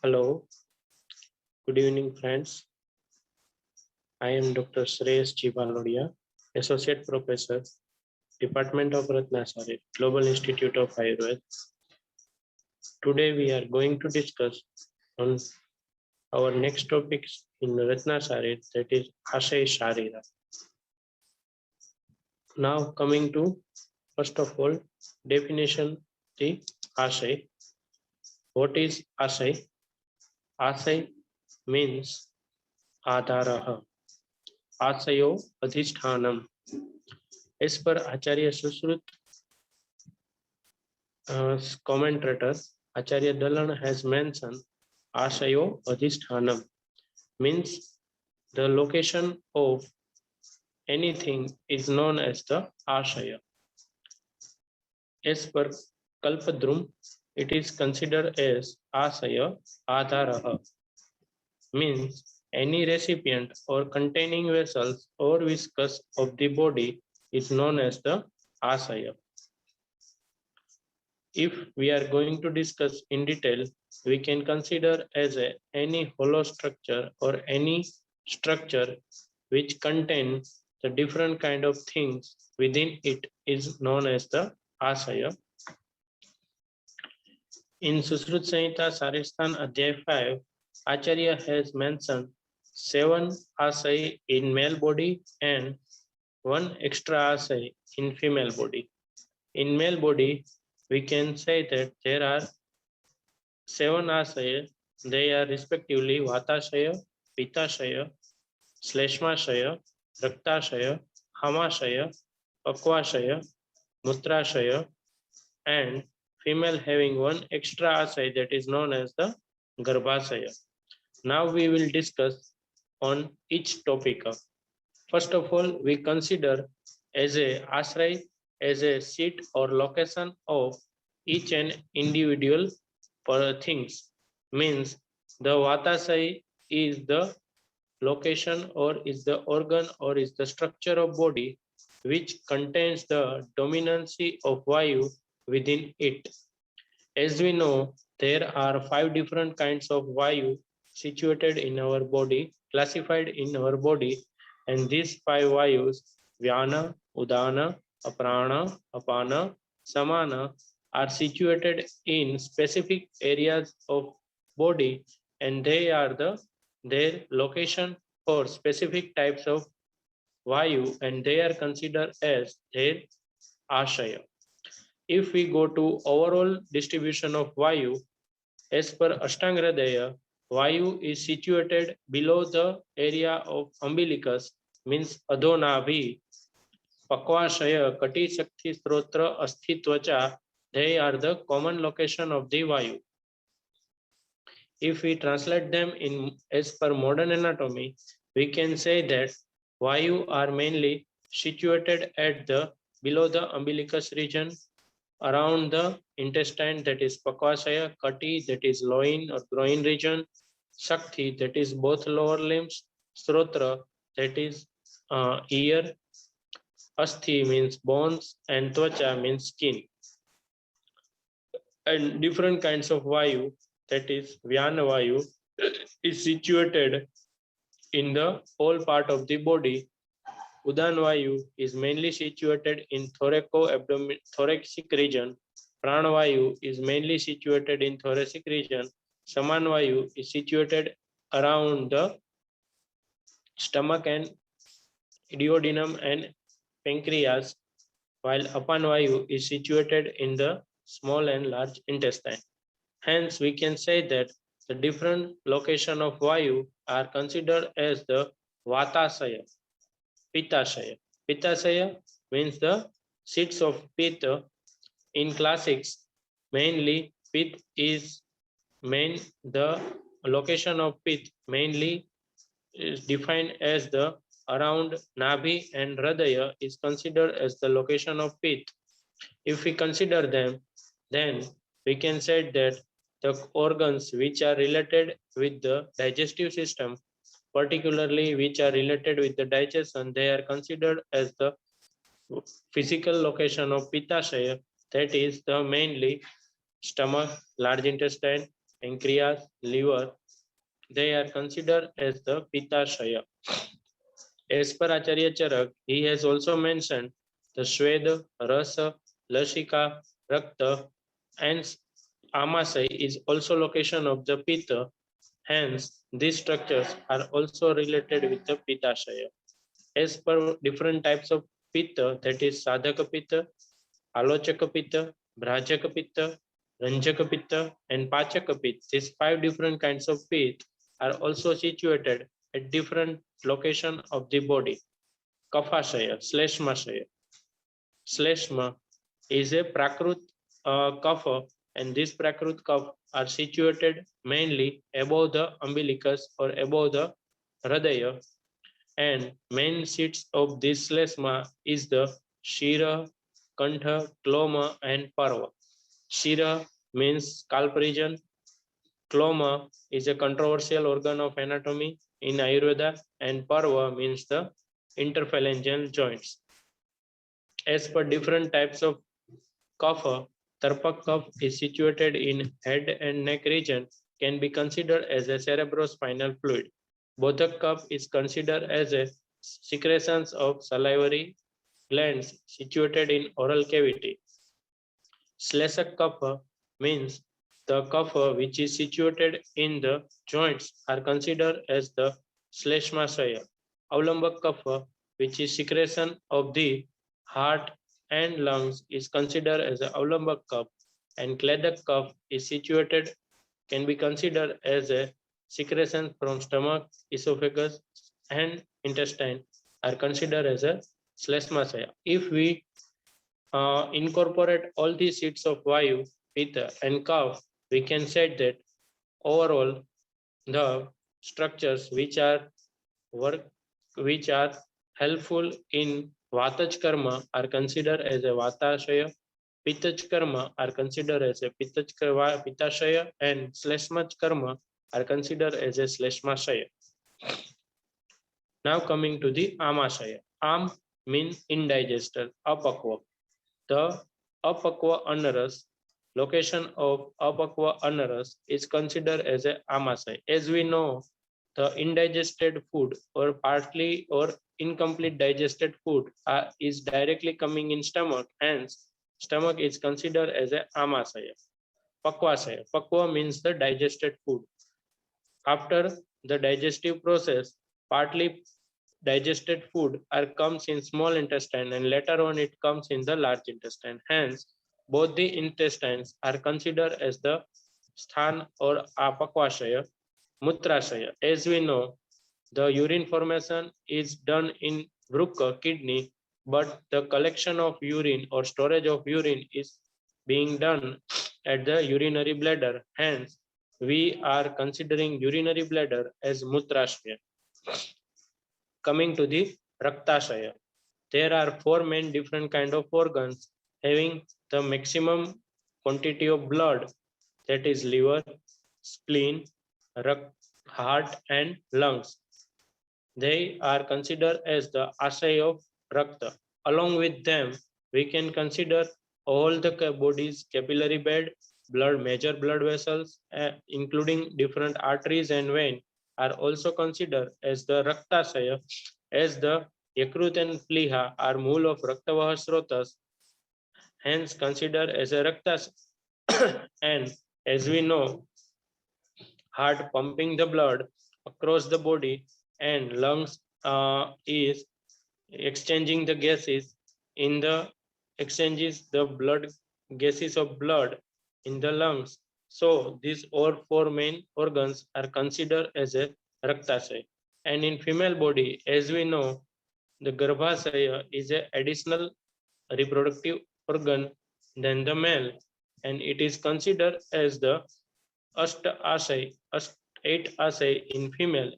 Hello, good evening, friends. I am Dr. Shreyas Chibalodia, Associate Professor, Department of Ratnasari, Global Institute of Ayurveda. Today we are going to discuss on our next topics in Ratnasari, that is Ashaya Sharira. Now coming to, first of all, definition the Ashaya. What is Ashaya? Ashaya means Adharaha. Ashayo Adhishthanam. As per Acharya Sushrut commentator, Acharya Dalan has mentioned Ashayo Adhishthanam means the location of anything is known as the Ashaya. As per Kalpadrum, it is considered as Asaya Adharaha means any recipient or containing vessels or viscous of the body is known as the Asaya. If we are going to discuss in detail, we can consider as any hollow structure or any structure which contains the different kind of things within it is known as the Asaya. In Sushrut Samhita Saristan Adhyay 5, Acharya has mentioned 7 Asaya in male body and 1 extra Asaya in female body. In male body, we can say that there are 7 Asaya. They are respectively Vatashaya, Pittashaya, Shleshmashaya, Raktashaya, Hamashaya, Pakvashaya, Mutrashaya, and female having 1 extra Asaya that is known as the Garbhasaya. Now we will discuss on each topic. First of all, we consider as a Ashray as a seat or location of each and individual things. Means the Vatasaya is the location or is the organ or is the structure of body which contains the dominancy of Vayu within it. As we know, there are 5 different kinds of Vayu situated in our body, classified in our body, and these 5 Vayus, Vyana, Udana, Aprana, Apana, Samana, are situated in specific areas of body, and they are their location for specific types of Vayu, and they are considered as their Ashaya. If we go to overall distribution of Vayu, as per Ashtangradaya, Vayu is situated below the area of umbilicus, means Adonabhi, Pakvashaya, Kati Shakti Strotra, Asthi Tvacha, they are the common location of the Vayu. If we translate them in as per modern anatomy, we can say that Vayu are mainly situated at the below the umbilicus region, around the intestine, that is Pakvashaya, Kati, that is loin or groin region, Shakti, that is both lower limbs, Strotra, that is ear, Asthi means bones, and Tvacha means skin. And different kinds of Vayu, that is Vyana Vayu, is situated in the whole part of the body. Udan Vayu is mainly situated in thoracic region. Prana Vayu is mainly situated in thoracic region. Saman Vayu is situated around the stomach and duodenum and pancreas, while Apan Vayu is situated in the small and large intestine. Hence, we can say that the different location of Vayu are considered as the Vatasaya, Pittashaya. Pittashaya means the seats of Pitta. In classics, mainly Pitta is the location of Pitta mainly is defined as the around Nabhi and Hridaya is considered as the location of Pitta. If we consider them, then we can say that the organs which are related with the digestive system, particularly which are related with the digestion, they are considered as the physical location of Pittashaya, that is the mainly stomach, large intestine, pancreas, liver, they are considered as the Pitashaya. As per Acharya Charak, he has also mentioned the Sweda, Rasa, Lashika, Rakta, and Amasai is also location of the Pitta. Hence, these structures are also related with the Pitashaya. As per different types of Pitta, that is Sadhaka Pitta, Alochaka Pitta, Brajaka Pitta, Ranjaka Pitta, and Pachaka Pitta. These 5 different kinds of Pitta are also situated at different location of the body. Kafashaya, Shleshmashaya. Shleshma is a Prakrut kapha, and these Prakrut kapha are situated mainly above the umbilicus or above the Hradaya, and main seats of this Shleshma is the Shira, Kantha, Kloma, and Parva. Shira means scalp region. Kloma is a controversial organ of anatomy in Ayurveda, and Parva means the interphalangeal joints. As per different types of kapha, Tarpak kapha is situated in head and neck region, can be considered as a cerebrospinal fluid. Bodhak kapha is considered as a secretions of salivary glands situated in oral cavity. Shleshak kapha means the kapha which is situated in the joints are considered as the Shleshmasaya. Avlambak kapha, which is secretion of the heart and lungs, is considered as a Avlambak kapha, and Kledak kapha is situated, can be considered as a secretion from stomach, esophagus, and intestine are considered as a Shleshmasaya. If we incorporate all these seeds of Vayu, Pitta, and Kapha, we can say that overall the structures which are helpful in Vataj karma are considered as a Vatashaya, Pittach karma are considered as a Pittashaya, and Shleshmach karma are considered as a Shleshmashaya. Now coming to the Amashaya. Am means indigester, apakva. The apakva anaras, location of apakva anaras is considered as a amasai. As we know, the indigested food or partly or incomplete digested food is directly coming in stomach. Hence, stomach is considered as a amasaya. Pakvasaya. Pakva means the digested food. After the digestive process, partly digested food comes in small intestine and later on it comes in the large intestine. Hence, both the intestines are considered as the sthan or apakvashaya, mutrashaya. As we know, the urine formation is done in vrukka, kidney, but the collection of urine or storage of urine is being done at the urinary bladder. Hence, we are considering urinary bladder as mutrashaya. Coming to the Raktashaya, there are 4 main different kind of organs having the maximum quantity of blood, that is liver, spleen, heart, and lungs. They are considered as the Ashaya of Rakta. Along with them, we can consider all the body's capillary bed, major blood vessels, including different arteries and veins, are also considered as the Raktasaya, as the Yakrut and Pliha are mool of Raktavaha Srotas, hence considered as a Raktas. And as we know, heart pumping the blood across the body and lungs is exchanging the gases in the exchanges the blood gases of blood in the lungs. So these all 4 main organs are considered as a Raktasaya. And in female body, as we know, the Garbhasaya is an additional reproductive organ than the male, and it is considered as the Ashtashaya, 8 asay in female,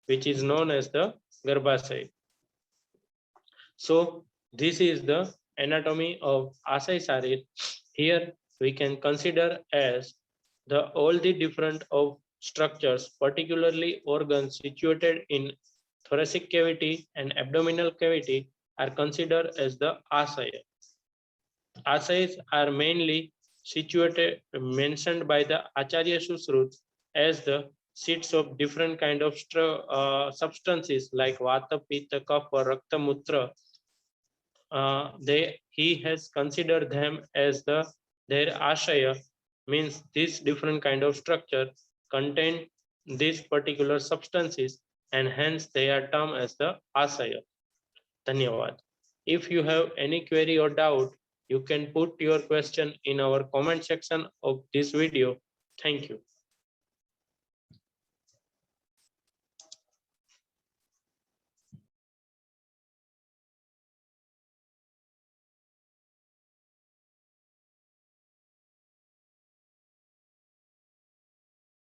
which is known as the Garbhasaya. So this is the anatomy of Ashaya Sharira. Here we can consider as all the different of structures, particularly organs situated in thoracic cavity and abdominal cavity, are considered as the Ashaya. Asayas are mainly situated mentioned by the Acharya Sushrut as the seeds of different kind of substances like Vata, Pitta, Kapha, Rakta, Mutra. He has considered them as their Ashaya, means this different kind of structure contain these particular substances, and hence they are termed as the Asaya. Dhanyavad. If you have any query or doubt, you can put your question in our comment section of this video. Thank you.